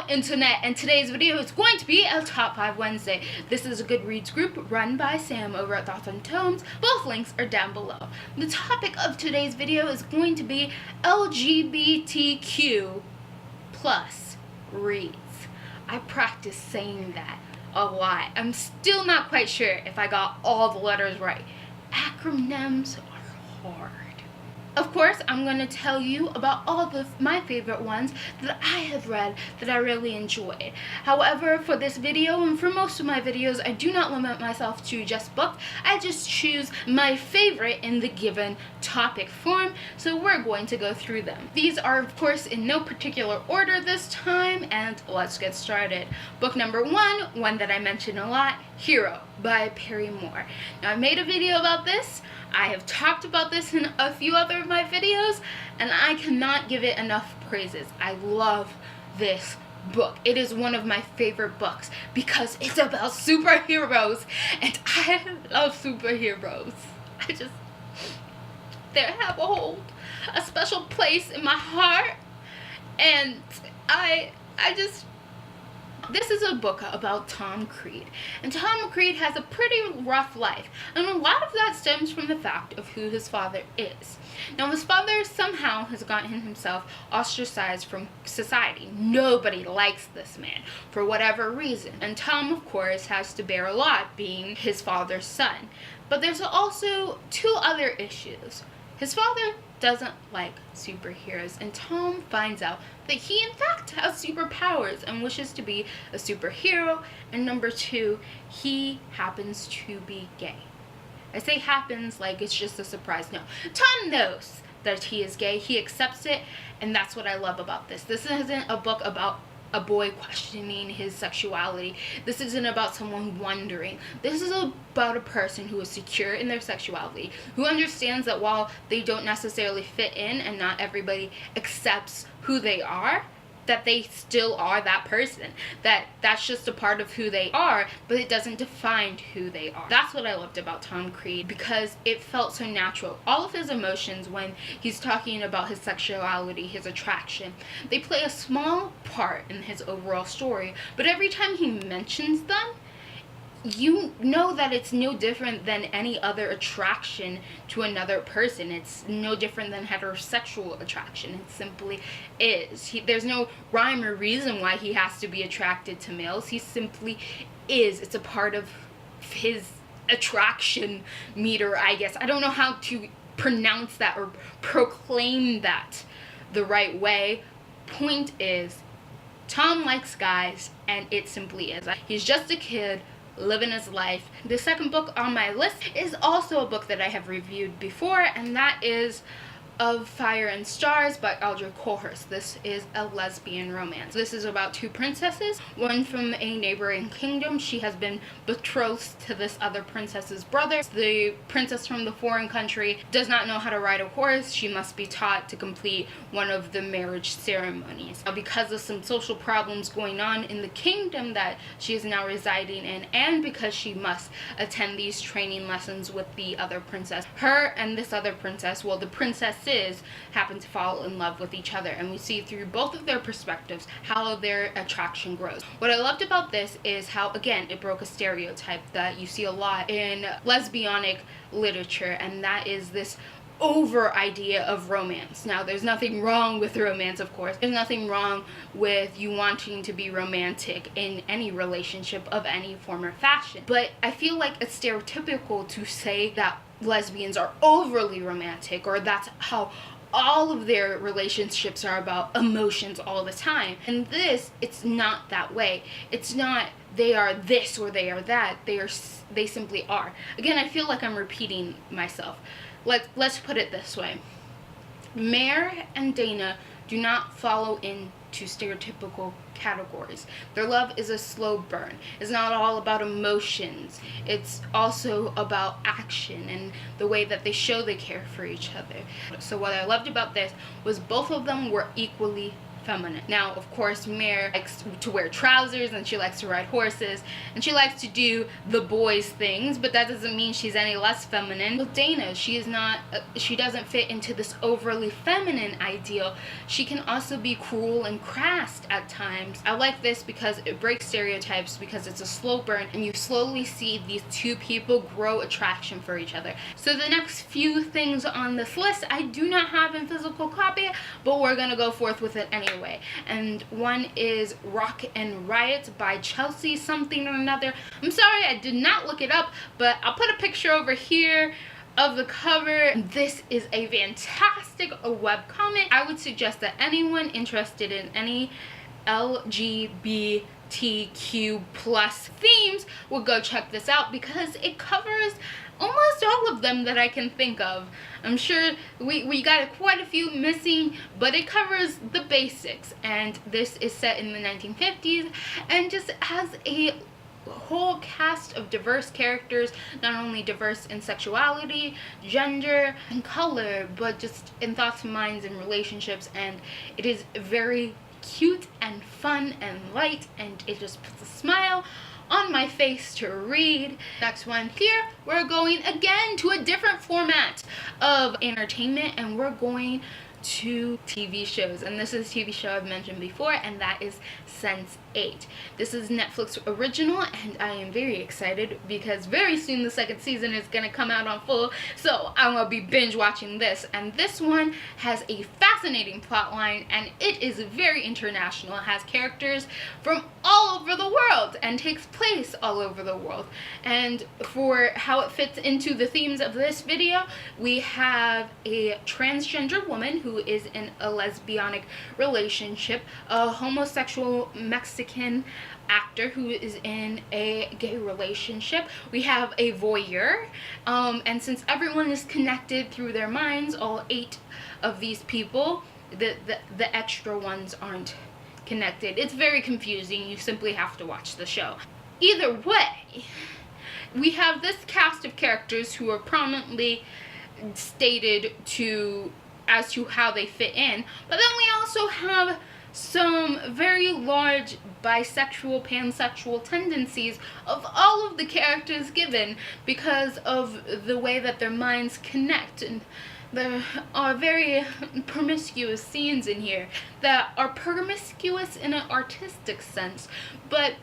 internet, and today's video is going to be a Top 5 Wednesday. This is a Goodreads group run by Sam over at Thoughts on Tomes. Both links are down below. The topic of today's video is going to be LGBTQ plus reads. I practice saying that a lot. I'm still not quite sure if I got all the letters right. Acronyms are hard. Of course, I'm going to tell you about all of my favorite ones that I have read that I really enjoyed. However, for this video and for most of my videos, I do not limit myself to just books. I just choose my favorite in the given topic form, so we're going to go through them. These are, of course, in no particular order this time, and let's get started. Book number one that I mention a lot, Hero by Perry Moore. Now, I made a video about this. I have talked about this in a few other of my videos, and I cannot give it enough praises. I love this book. It is one of my favorite books because it's about superheroes, and I love superheroes. They have a special place in my heart, and this is a book about Tom Creed, and Tom Creed has a pretty rough life, and a lot of that stems from the fact of who his father is. Now, his father somehow has gotten himself ostracized from society. Nobody likes this man for whatever reason, and Tom, of course, has to bear a lot being his father's son. But there's also two other issues. His father doesn't like superheroes, and Tom finds out that he in fact has superpowers and wishes to be a superhero. And number two, he happens to be gay. I say happens like it's just a surprise. No, Tom knows that he is gay. He accepts it, and that's what I love about this. This isn't a book about a boy questioning his sexuality. This isn't about someone wondering. This is about a person who is secure in their sexuality, who understands that while they don't necessarily fit in and not everybody accepts who they are, that they still are that person. That's just a part of who they are, but it doesn't define who they are. That's what I loved about Tom Creed, because it felt so natural. All of his emotions when he's talking about his sexuality, his attraction, they play a small part in his overall story, but every time he mentions them, you know that it's no different than any other attraction to another person. It's no different than heterosexual attraction. It simply is. There's no rhyme or reason why he has to be attracted to males. He simply is. It's a part of his attraction meter, I guess. I don't know how to pronounce that or proclaim that the right way. Point is, Tom likes guys, and it simply is. He's just a kid living his life. The second book on my list is also a book that I have reviewed before, and that is Of Fire and Stars by Audrey Coulthurst. This is a lesbian romance. This is about two princesses, one from a neighboring kingdom. She has been betrothed to this other princess's brother. The princess from the foreign country does not know how to ride a horse. She must be taught to complete one of the marriage ceremonies. Now, because of some social problems going on in the kingdom that she is now residing in, and because she must attend these training lessons with the other princess, her and this other princess, well, the princess happen to fall in love with each other, and we see through both of their perspectives how their attraction grows. What I loved about this is how, again, it broke a stereotype that you see a lot in lesbianic literature, and that is this over idea of romance. Now, there's nothing wrong with romance, of course. There's nothing wrong with you wanting to be romantic in any relationship of any form or fashion, but I feel like it's stereotypical to say that lesbians are overly romantic, or that's how all of their relationships are about emotions all the time. And this, it's not that way. It's not they are this or they are that. They simply are. Again, I feel like I'm repeating myself. Let's put it this way. Mare and Dana do not follow into stereotypical categories. Their love is a slow burn. It's not all about emotions. It's also about action and the way that they show they care for each other. So what I loved about this was both of them were equally feminine. Now, of course, Mare likes to wear trousers, and she likes to ride horses, and she likes to do the boys things, but that doesn't mean she's any less feminine. With Dana, she doesn't fit into this overly feminine ideal. She can also be cruel and crass at times. I like this because it breaks stereotypes, because it's a slow burn, and you slowly see these two people grow attraction for each other. So the next few things on this list I do not have in physical copy, but we're gonna go forth with it anyway. And one is Rock and Riot by Chelsea something or another. I'm sorry, I did not look it up, but I'll put a picture over here of the cover. This is a fantastic webcomic. I would suggest that anyone interested in any LGBTQ plus themes will go check this out, because it covers almost all of them that I can think of. I'm sure we got quite a few missing, but it covers the basics. And this is set in the 1950s and just has a whole cast of diverse characters, not only diverse in sexuality, gender, and color, but just in thoughts, minds, and relationships. And it is very cute and fun and light, and it just puts a smile on my face to read. Next one here, we're going again to a different format of entertainment, and we're going to TV shows. And this is a TV show I've mentioned before, and that is Sense8. This is Netflix original, and I am very excited because very soon the second season is gonna come out on full, so I'm gonna be binge watching this. And this one has a fascinating plot line, and it is very international. It has characters from all over the world and takes place all over the world. And for how it fits into the themes of this video, we have a transgender woman who is in a lesbianic relationship, a homosexual Mexican actor who is in a gay relationship. We have a voyeur, and since everyone is connected through their minds, all 8 of these people, the extra ones aren't connected. It's very confusing. You simply have to watch the show. Either way, we have this cast of characters who are prominently stated as to how they fit in, but then we also have some very large bisexual, pansexual tendencies of all of the characters given, because of the way that their minds connect. And there are very promiscuous scenes in here that are promiscuous in an artistic sense, but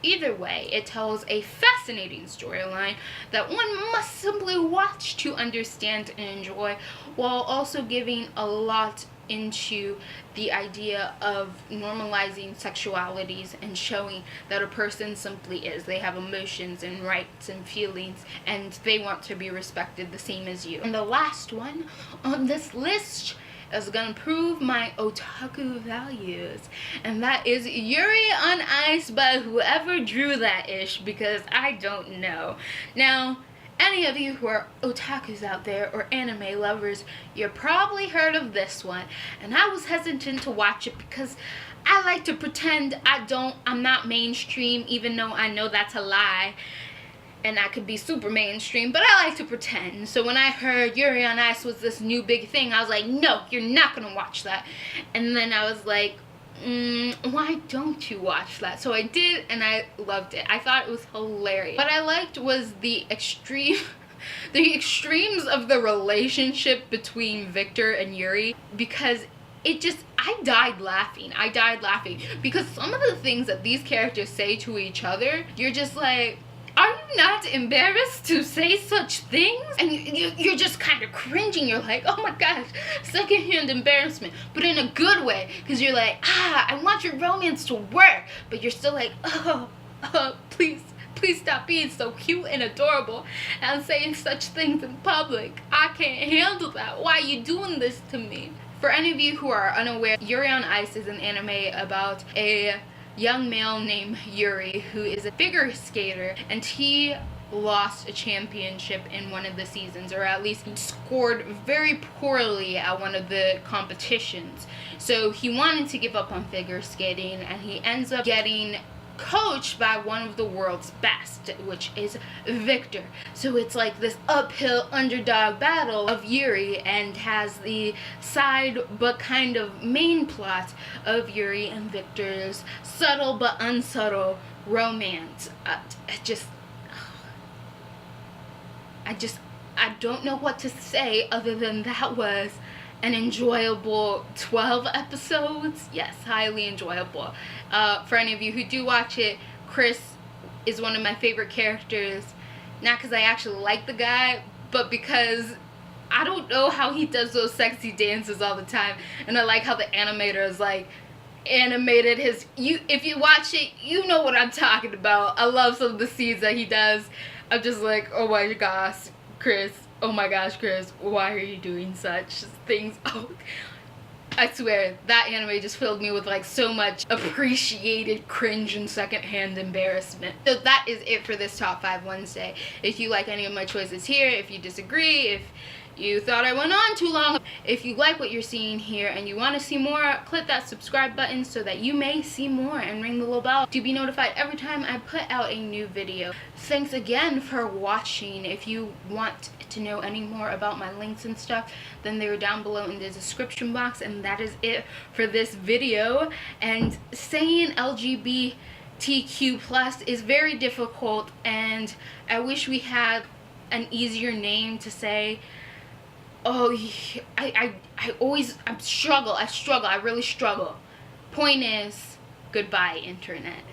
either way, it tells a fascinating storyline that one must simply watch to understand and enjoy, while also giving a lot into the idea of normalizing sexualities and showing that a person simply is. They have emotions and rights and feelings, and they want to be respected the same as you. And the last one on this list is gonna prove my otaku values, and that is Yuri on Ice by whoever drew that ish, because I don't know. Now, any of you who are otakus out there or anime lovers, you probably heard of this one, and I was hesitant to watch it because I like to pretend I'm not mainstream, even though I know that's a lie. And I could be super mainstream, but I like to pretend. So when I heard Yuri on Ice was this new big thing, I was like, no, you're not gonna watch that. And then I was like, why don't you watch that? So I did, and I loved it. I thought it was hilarious. What I liked was the extremes of the relationship between Victor and Yuri, because I died laughing because some of the things that these characters say to each other, you're just like, are you not embarrassed to say such things? And you're just kind of cringing. You're like, oh my gosh, secondhand embarrassment. But in a good way, because you're like, I want your romance to work. But you're still like, please stop being so cute and adorable and saying such things in public. I can't handle that. Why are you doing this to me? For any of you who are unaware, Yuri on Ice is an anime about a young male named Yuri who is a figure skater, and he lost a championship in one of the seasons, or at least he scored very poorly at one of the competitions. So he wanted to give up on figure skating, and he ends up getting coached by one of the world's best, which is Victor. So it's like this uphill underdog battle of Yuri, and has the side but kind of main plot of Yuri and Victor's subtle but unsubtle romance. I don't know what to say other than that was an enjoyable 12 episodes. Yes, highly enjoyable. For any of you who do watch it, Chris is one of my favorite characters. Not because I actually like the guy, but because I don't know how he does those sexy dances all the time. And I like how the animator is like animated his, if you watch it, you know what I'm talking about. I love some of the scenes that he does. I'm just like, oh my gosh, Chris, oh my gosh, Chris, why are you doing such things? Oh, I swear, that anime just filled me with like so much appreciated cringe and secondhand embarrassment. So that is it for this Top 5 Wednesday. If you like any of my choices here, if you disagree, if you thought I went on too long, if you like what you're seeing here and you want to see more, click that subscribe button so that you may see more, and ring the little bell to be notified every time I put out a new video. Thanks again for watching. If you want to know any more about my links and stuff, then they're down below in the description box. And that is it for this video. And saying LGBTQ plus is very difficult, and I wish we had an easier name to say. Oh, I really struggle. Point is, goodbye, internet.